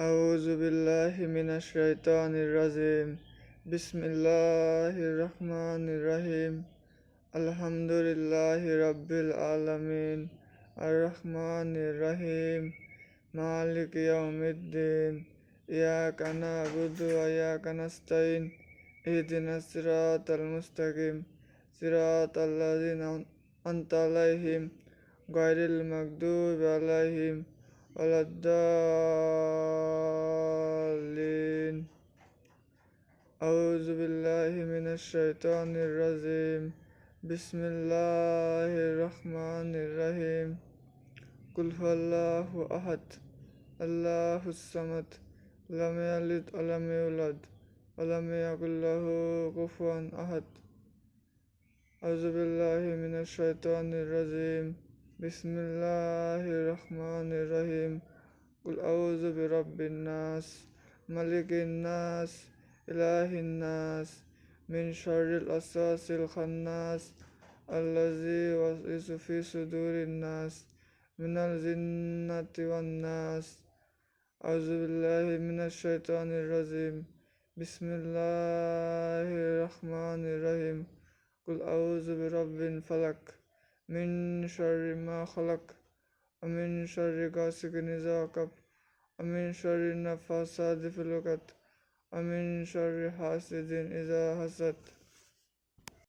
أعوذ بالله من الشيطان الرجيم بسم الله الرحمن الرحيم الحمد لله رب العالمين الرحمن الرحيم مالك يوم الدين إياك نعبد وإياك نستعين اهدنا الصراط المستقيم صراط الذين أنعمت عليهم غير المغضوب عليهم ولا الضالين أعوذ بالله من الشيطان الرجيم بسم الله الرحمن الرحيم قل هو الله أحد الله الصمد لم يلد ولم يولد ولم يكن له كفوا أحد أعوذ بالله من الشيطان الرجيم بسم الله الرحمن الرحيم قل أعوذ برب الناس ملك الناس إله الناس من شر الوسواس الخناس الذي يوسوس في صدور الناس من الجنة والناس أعوذ بالله من الشيطان الرجيم بسم الله الرحمن الرحيم قل أعوذ برب الفلق من شر ما خلق ومن شر غاسق إذا وقب ومن شر النفاثات في العقد ومن شر حاسد إذا حسد